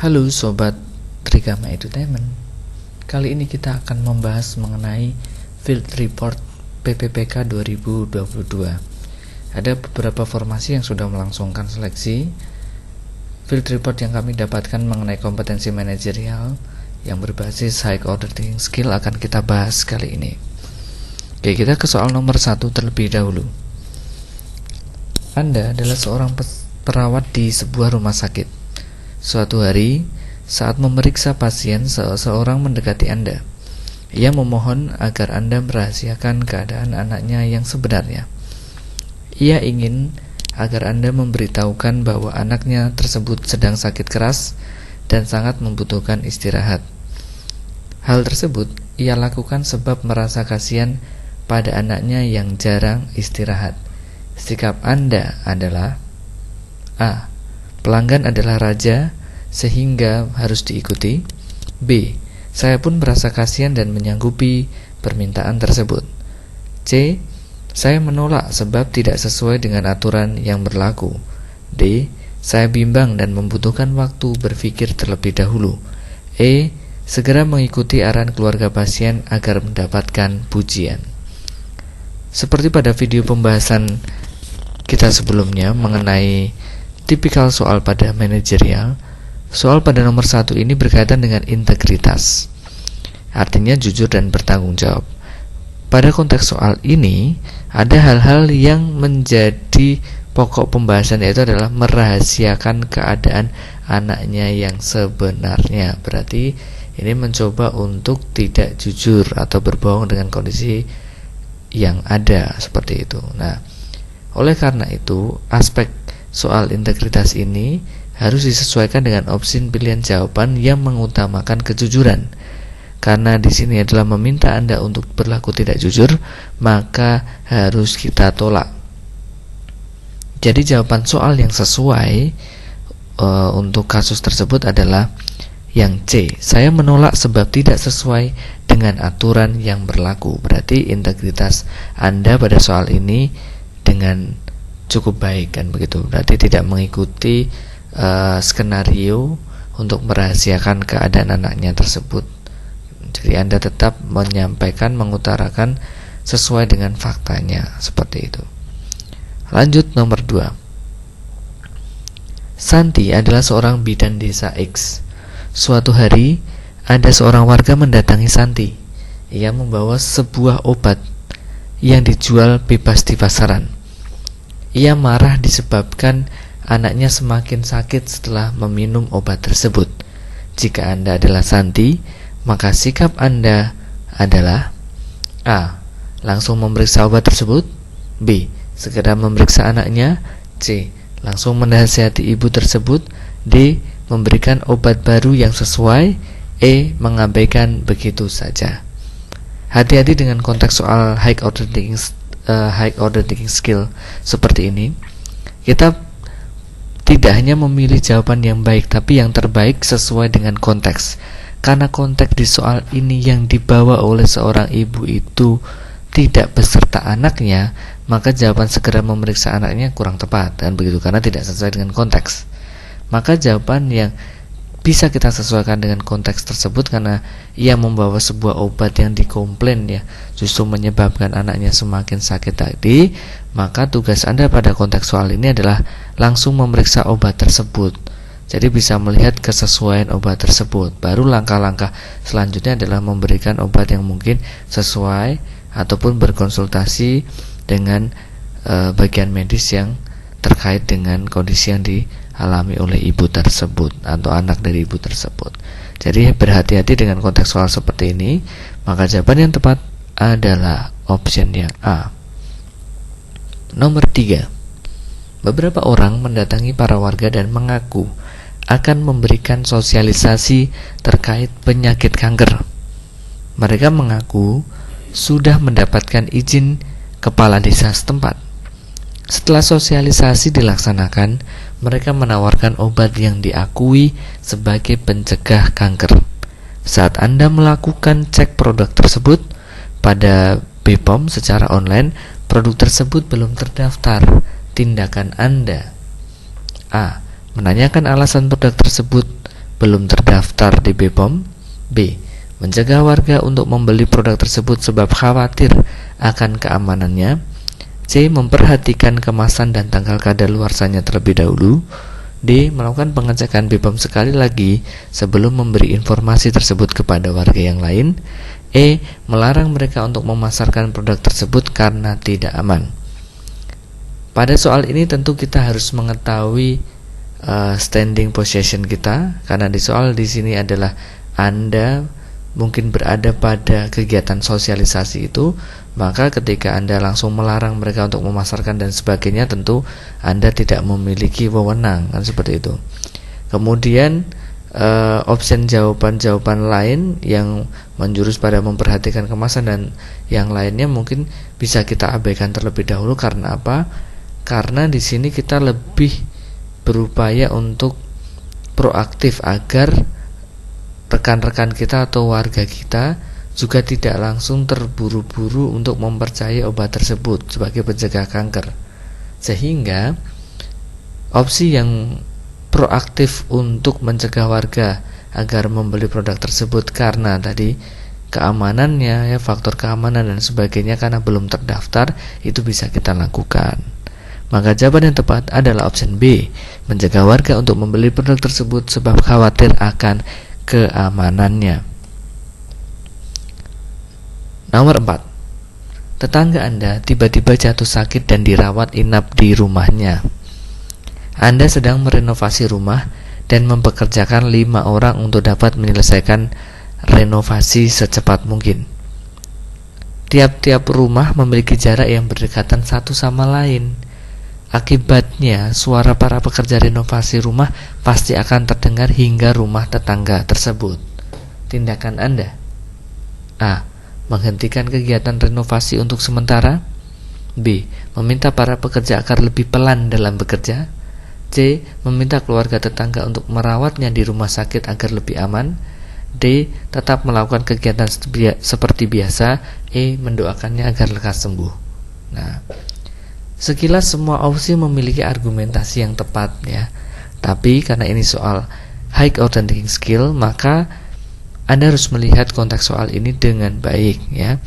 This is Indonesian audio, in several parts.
Halo Sobat Trigama Edutainment. Kali ini kita akan membahas mengenai Field Report PPPK 2022. Ada beberapa formasi yang sudah melangsungkan seleksi. Field Report yang kami dapatkan mengenai kompetensi manajerial yang berbasis High Order Thinking Skill akan kita bahas kali ini. Oke, kita ke soal nomor 1 terlebih dahulu. Anda adalah seorang perawat di sebuah rumah sakit. Suatu hari, saat memeriksa pasien, seseorang mendekati Anda. Ia memohon agar Anda merahasiakan keadaan anaknya yang sebenarnya. Ia ingin agar Anda memberitahukan bahwa anaknya tersebut sedang sakit keras dan sangat membutuhkan istirahat. Hal tersebut ia lakukan sebab merasa kasihan pada anaknya yang jarang istirahat. Sikap Anda adalah A. Pelanggan adalah raja sehingga harus diikuti. B. Saya pun merasa kasihan dan menyanggupi permintaan tersebut. C. Saya menolak sebab tidak sesuai dengan aturan yang berlaku. D. Saya bimbang dan membutuhkan waktu berpikir terlebih dahulu. E. Segera mengikuti arahan keluarga pasien agar mendapatkan pujian. Seperti pada video pembahasan kita sebelumnya mengenai tipikal soal pada manajerial, soal pada nomor 1 ini berkaitan dengan integritas, artinya jujur dan bertanggung jawab. Pada konteks soal ini, ada hal-hal yang menjadi pokok pembahasan, yaitu adalah merahasiakan keadaan anaknya yang sebenarnya. Berarti ini mencoba untuk tidak jujur atau berbohong dengan kondisi yang ada, seperti itu. Nah, oleh karena itu, aspek soal integritas ini harus disesuaikan dengan opsi pilihan jawaban yang mengutamakan kejujuran. Karena di sini adalah meminta Anda untuk berlaku tidak jujur, maka harus kita tolak. Jadi jawaban soal yang sesuai untuk kasus tersebut adalah yang C. Saya menolak sebab tidak sesuai dengan aturan yang berlaku. Berarti integritas Anda pada soal ini dengan cukup baik, kan begitu. Berarti tidak mengikuti skenario untuk merahasiakan keadaan anaknya tersebut. Jadi Anda tetap menyampaikan, mengutarakan sesuai dengan faktanya, seperti itu. Lanjut nomor 2. Santi adalah seorang bidan desa X. Suatu hari, ada seorang warga mendatangi Santi. Ia membawa sebuah obat yang dijual bebas di pasaran. Ia marah disebabkan anaknya semakin sakit setelah meminum obat tersebut. Jika Anda adalah Santi, maka sikap Anda adalah A. Langsung memeriksa obat tersebut. B. Segera memeriksa anaknya. C. Langsung menasihati ibu tersebut. D. Memberikan obat baru yang sesuai. E. Mengabaikan begitu saja. Hati-hati dengan konteks soal high order thinking skill seperti ini. Kita tidak hanya memilih jawaban yang baik, tapi yang terbaik sesuai dengan konteks. Karena konteks di soal ini yang dibawa oleh seorang ibu itu tidak beserta anaknya, maka jawaban segera memeriksa anaknya kurang tepat, dan begitu, karena tidak sesuai dengan konteks. Maka jawaban yang bisa kita sesuaikan dengan konteks tersebut, karena ia membawa sebuah obat yang dikomplain justru menyebabkan anaknya semakin sakit tadi, maka tugas Anda pada konteks soal ini adalah langsung memeriksa obat tersebut. Jadi bisa melihat kesesuaian obat tersebut. Baru langkah-langkah selanjutnya adalah memberikan obat yang mungkin sesuai ataupun berkonsultasi dengan bagian medis yang terkait dengan kondisi yang dialami oleh ibu tersebut atau anak dari ibu tersebut. Jadi berhati-hati dengan konteks soal seperti ini. Maka jawaban yang tepat adalah option yang A. Nomor 3. Beberapa orang mendatangi para warga dan mengaku akan memberikan sosialisasi terkait penyakit kanker. Mereka mengaku sudah mendapatkan izin kepala desa setempat. Setelah sosialisasi dilaksanakan, mereka menawarkan obat yang diakui sebagai pencegah kanker. Saat Anda melakukan cek produk tersebut pada BPOM secara online, produk tersebut belum terdaftar. Tindakan Anda: A. Menanyakan alasan produk tersebut. belum terdaftar di BPOM. B. Mencegah warga untuk membeli produk tersebut sebab khawatir akan keamanannya. C. Memperhatikan kemasan dan tanggal kadaluarsanya terlebih dahulu. D. Melakukan pengecekan BPOM sekali lagi sebelum memberi informasi tersebut kepada warga yang lain. E. Melarang mereka untuk memasarkan produk tersebut karena tidak aman. Pada soal ini tentu kita harus mengetahui standing possession kita, karena di soal di sini adalah Anda mungkin berada pada kegiatan sosialisasi itu, maka ketika Anda langsung melarang mereka untuk memasarkan dan sebagainya, tentu Anda tidak memiliki wewenang, kan seperti itu. Kemudian opsi jawaban-jawaban lain yang menjurus pada memperhatikan kemasan dan yang lainnya mungkin bisa kita abaikan terlebih dahulu. Karena apa? Karena di sini kita lebih berupaya untuk proaktif agar rekan-rekan kita atau warga kita juga tidak langsung terburu-buru untuk mempercayai obat tersebut sebagai pencegah kanker. Sehingga opsi yang proaktif untuk mencegah warga agar membeli produk tersebut karena tadi keamanannya, ya, faktor keamanan dan sebagainya karena belum terdaftar, itu bisa kita lakukan. Maka jawaban yang tepat adalah option B, mencegah warga untuk membeli produk tersebut sebab khawatir akan keamanannya. Nomor 4. Tetangga Anda tiba-tiba jatuh sakit dan dirawat inap di rumahnya. Anda sedang merenovasi rumah dan mempekerjakan 5 orang untuk dapat menyelesaikan renovasi secepat mungkin. Tiap-tiap rumah memiliki jarak yang berdekatan satu sama lain. Akibatnya, suara para pekerja renovasi rumah pasti akan terdengar hingga rumah tetangga tersebut. Tindakan Anda: A. Menghentikan kegiatan renovasi untuk sementara. B. Meminta para pekerja agar lebih pelan dalam bekerja. C. Meminta keluarga tetangga untuk merawatnya di rumah sakit agar lebih aman. D. Tetap melakukan kegiatan seperti biasa. E. Mendoakannya agar lekas sembuh. Nah, sekilas semua opsi memiliki argumentasi yang tepat, ya. Tapi karena ini soal high authenticating skill, maka Anda harus melihat konteks soal ini dengan baik, ya.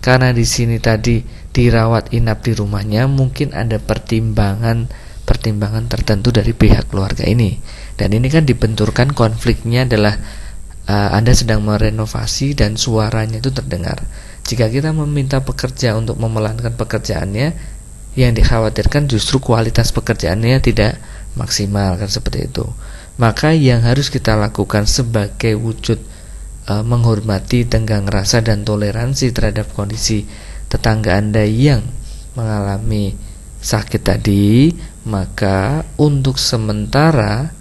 Karena di sini tadi dirawat inap di rumahnya, mungkin ada pertimbangan tertentu dari pihak keluarga ini. Dan ini kan dibenturkan konfliknya adalah Anda sedang merenovasi dan suaranya itu terdengar. Jika kita meminta pekerja untuk memelankan pekerjaannya, yang dikhawatirkan justru kualitas pekerjaannya tidak maksimal, kan seperti itu. Maka yang harus kita lakukan sebagai wujud menghormati tenggang rasa dan toleransi terhadap kondisi tetangga Anda yang mengalami sakit tadi, maka untuk sementara,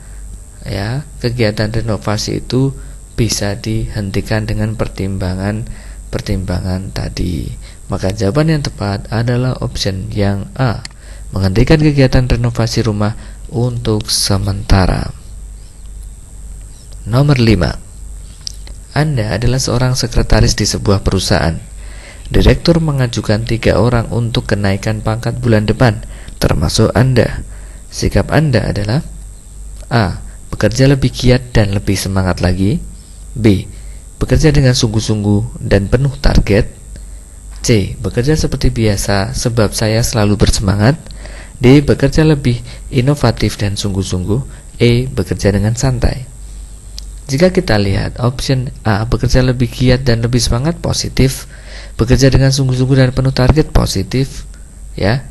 ya, kegiatan renovasi itu bisa dihentikan dengan pertimbangan tadi. Maka jawaban yang tepat adalah option yang A, menghentikan kegiatan renovasi rumah untuk sementara. Nomor 5. Anda adalah seorang sekretaris di sebuah perusahaan. Direktur mengajukan 3 orang untuk kenaikan pangkat bulan depan, termasuk Anda. Sikap Anda adalah: A. Bekerja lebih giat dan lebih semangat lagi. B. Bekerja dengan sungguh-sungguh dan penuh target. C. Bekerja seperti biasa sebab saya selalu bersemangat. D. Bekerja lebih inovatif dan sungguh-sungguh. E. Bekerja dengan santai. Jika kita lihat option A, bekerja lebih giat dan lebih semangat, positif. Bekerja dengan sungguh-sungguh dan penuh target, positif, ya.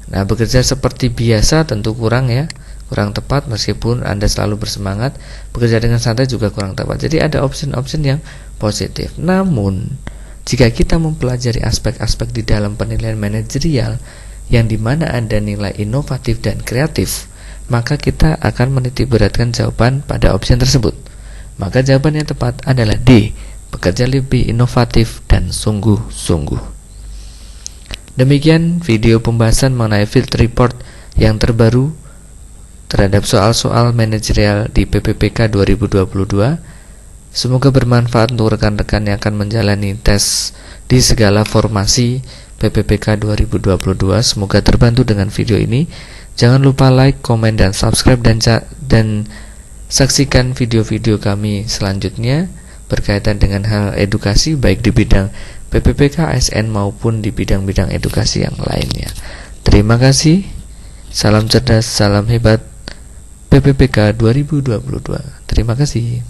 Nah, bekerja seperti biasa tentu kurang tepat meskipun Anda selalu bersemangat. Bekerja dengan santai juga kurang tepat. Jadi ada option-option yang positif. Namun, jika kita mempelajari aspek-aspek di dalam penilaian manajerial yang dimana ada nilai inovatif dan kreatif, maka kita akan menitikberatkan jawaban pada option tersebut. Maka jawaban yang tepat adalah D, bekerja lebih inovatif dan sungguh-sungguh. Demikian video pembahasan mengenai field report yang terbaru terhadap soal-soal manajerial di PPPK 2022. Semoga bermanfaat untuk rekan-rekan yang akan menjalani tes di segala formasi PPPK 2022. Semoga terbantu dengan video ini. Jangan lupa like, komen, dan subscribe dan Saksikan video-video kami selanjutnya berkaitan dengan hal edukasi baik di bidang PPPK ASN maupun di bidang-bidang edukasi yang lainnya. Terima kasih. Salam cerdas, salam hebat PPPK 2022. Terima kasih.